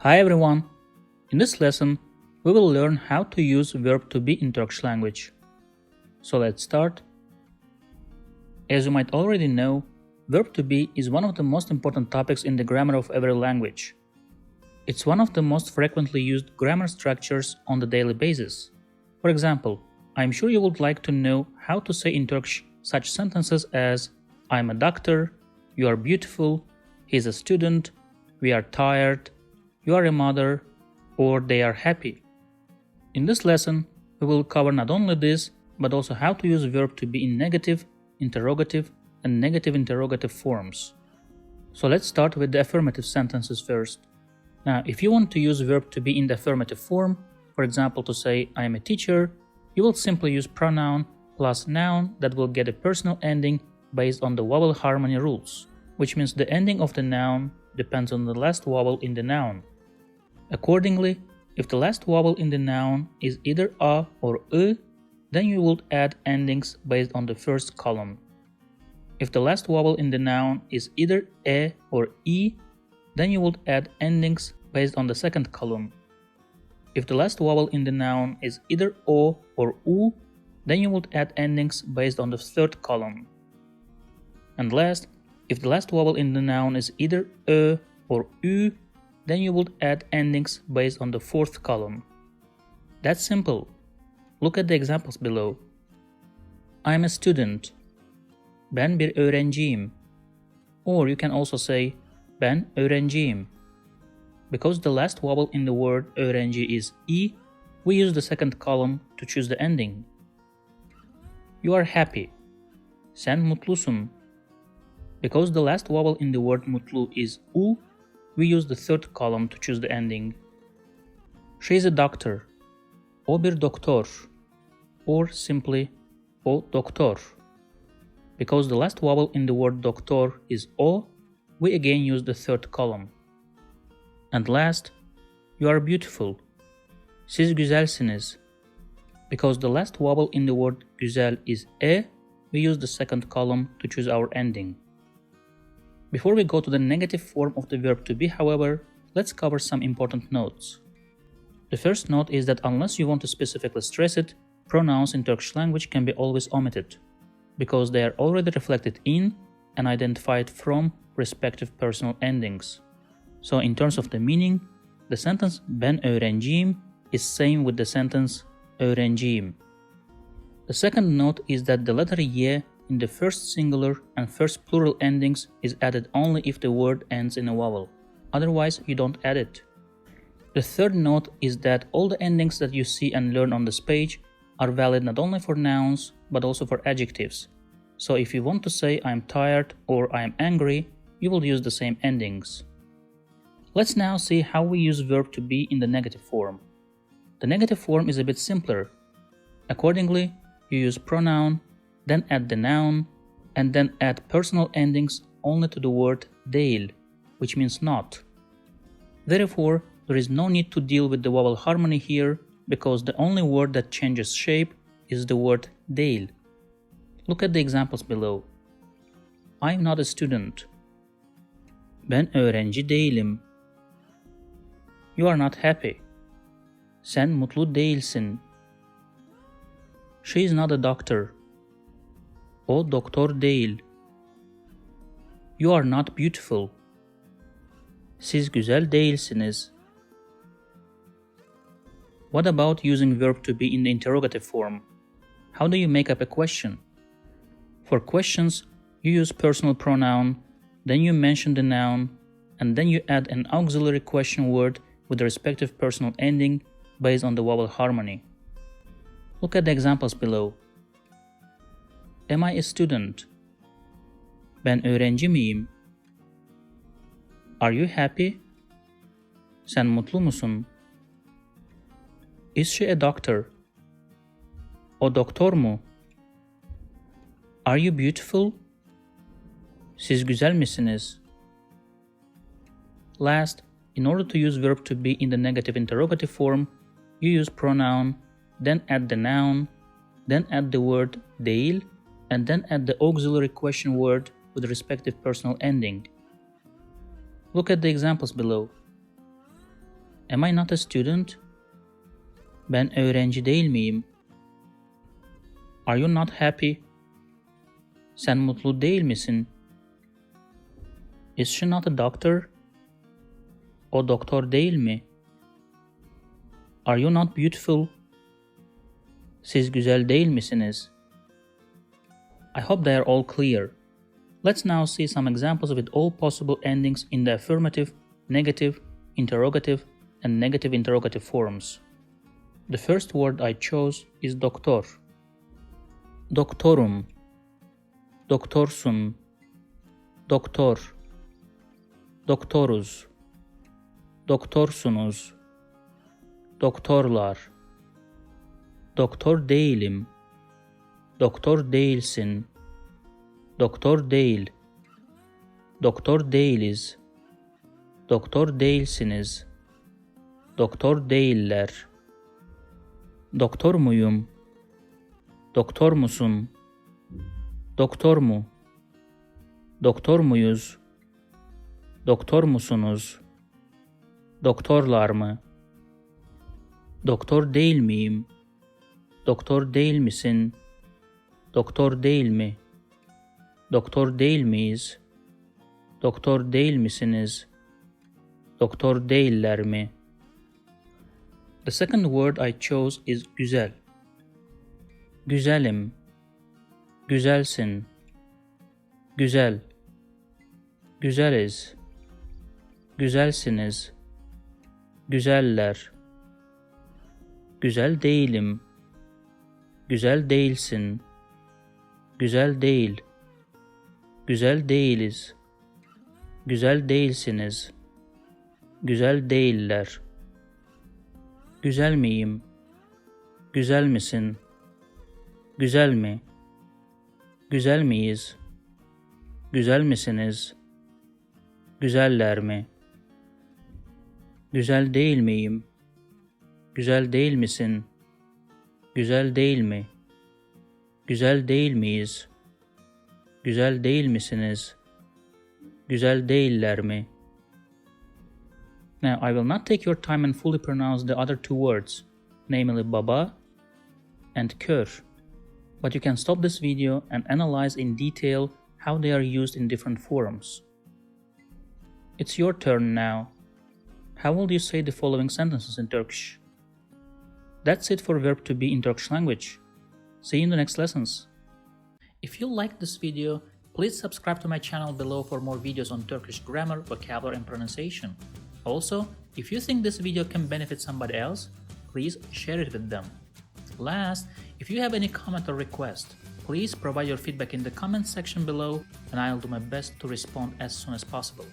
Hi everyone! In this lesson, we will learn how to use verb to be in Turkish language. So let's start. As you might already know, verb to be is one of the most important topics in the grammar of every language. It's one of the most frequently used grammar structures on the daily basis. For example, I'm sure you would like to know how to say in Turkish such sentences as I'm a doctor, you are beautiful, he's a student, we are tired, you are a mother, or they are happy. In this lesson, we will cover not only this, but also how to use verb to be in negative, interrogative, and negative interrogative forms. So let's start with the affirmative sentences first. Now, if you want to use verb to be in the affirmative form, for example to say I am a teacher, you will simply use pronoun plus noun that will get a personal ending based on the vowel harmony rules, which means the ending of the noun depends on the last vowel in the noun. Accordingly, if the last vowel in the noun is either a or ı, then you would add endings based on the first column. If the last vowel in the noun is either e or I, then you would add endings based on the second column. If the last vowel in the noun is either o or u, then you would add endings based on the third column. And last, if the last vowel in the noun is either ö or ü, then you would add endings based on the fourth column. That's simple. Look at the examples below. I'm a student. Ben bir öğrenciyim. Or you can also say ben öğrenciyim. Because the last vowel in the word öğrenci is I, we use the second column to choose the ending. You are happy. Sen mutlusun. Because the last vowel in the word mutlu is u, we use the third column to choose the ending. She is a doctor. O bir doktor. Or simply o doktor. Because the last vowel in the word doktor is o, we again use the third column. And last, you are beautiful. Siz güzelsiniz. Because the last vowel in the word güzel is e, we use the second column to choose our ending. Before we go to the negative form of the verb to be, however, let's cover some important notes. The first note is that unless you want to specifically stress it, pronouns in Turkish language can be always omitted, because they are already reflected in and identified from respective personal endings. So in terms of the meaning, the sentence ben öğrenciyim is same with the sentence öğrenciyim. The second note is that the letter y in the first singular and first plural endings is added only if the word ends in a vowel. Otherwise, you don't add it. The third note is that all the endings that you see and learn on this page are valid not only for nouns, but also for adjectives. So if you want to say I'm tired or I'm angry, you will use the same endings. Let's now see how we use verb to be in the negative form. The negative form is a bit simpler. Accordingly, you use pronoun, then add the noun, and then add personal endings only to the word değil, which means not. Therefore, there is no need to deal with the vowel harmony here, because the only word that changes shape is the word değil. Look at the examples below. I'm not a student. Ben öğrenci değilim. You are not happy. Sen mutlu değilsin. She is not a doctor. O doktor değil. You are not beautiful. Siz güzel değilsiniz. What about using verb to be in the interrogative form? How do you make up a question? For questions, you use personal pronoun, then you mention the noun, and then you add an auxiliary question word with the respective personal ending based on the vowel harmony. Look at the examples below. Am I a student? Ben öğrenci miyim? Are you happy? Sen mutlu musun? Is she a doctor? O doktor mu? Are you beautiful? Siz güzel misiniz? Last, in order to use verb to be in the negative interrogative form, you use pronoun, then add the noun, then add the word değil, and then add the auxiliary question word with the respective personal ending. Look at the examples below. Am I not a student? Ben öğrenci değil miyim? Are you not happy? Sen mutlu değil misin? Is she not a doctor? O doktor değil mi? Are you not beautiful? Siz güzel değil misiniz? I hope they are all clear. Let's now see some examples with all possible endings in the affirmative, negative, interrogative, and negative interrogative forms. The first word I chose is doktor. Doktorum, doktorsun, doktor, doktoruz, doktorsunuz, doktorlar, doktor değilim, doktor değilsin, doktor değil, doktor değiliz, doktor değilsiniz, doktor değiller, doktor muyum, doktor musun, doktor mu, doktor muyuz, doktor musunuz, doktorlar mı, doktor değil miyim, doktor değil misin, doktor değil mi, doktor değil miyiz, doktor değil misiniz, doktor değiller mi? The second word I chose is güzel. Güzelim, güzelsin, güzel, güzeliz, güzelsiniz, güzeller, güzel değilim, güzel değilsin, güzel değil, güzel değiliz, güzel değilsiniz, güzel değiller, güzel miyim, güzel misin, güzel mi, güzel miyiz, güzel misiniz, güzeller mi, güzel değil miyim, güzel değil misin, güzel değil mi, güzel değil miyiz, güzel değil misiniz, güzel değiller mi? Now, I will not take your time and fully pronounce the other two words, namely baba and kör, but you can stop this video and analyze in detail how they are used in different forms. It's your turn now. How will you say the following sentences in Turkish? That's it for verb to be in Turkish language. See you in the next lessons. If you liked this video, please subscribe to my channel below for more videos on Turkish grammar, vocabulary, and pronunciation. Also, if you think this video can benefit somebody else, please share it with them. Last, if you have any comment or request, please provide your feedback in the comment section below and I'll do my best to respond as soon as possible.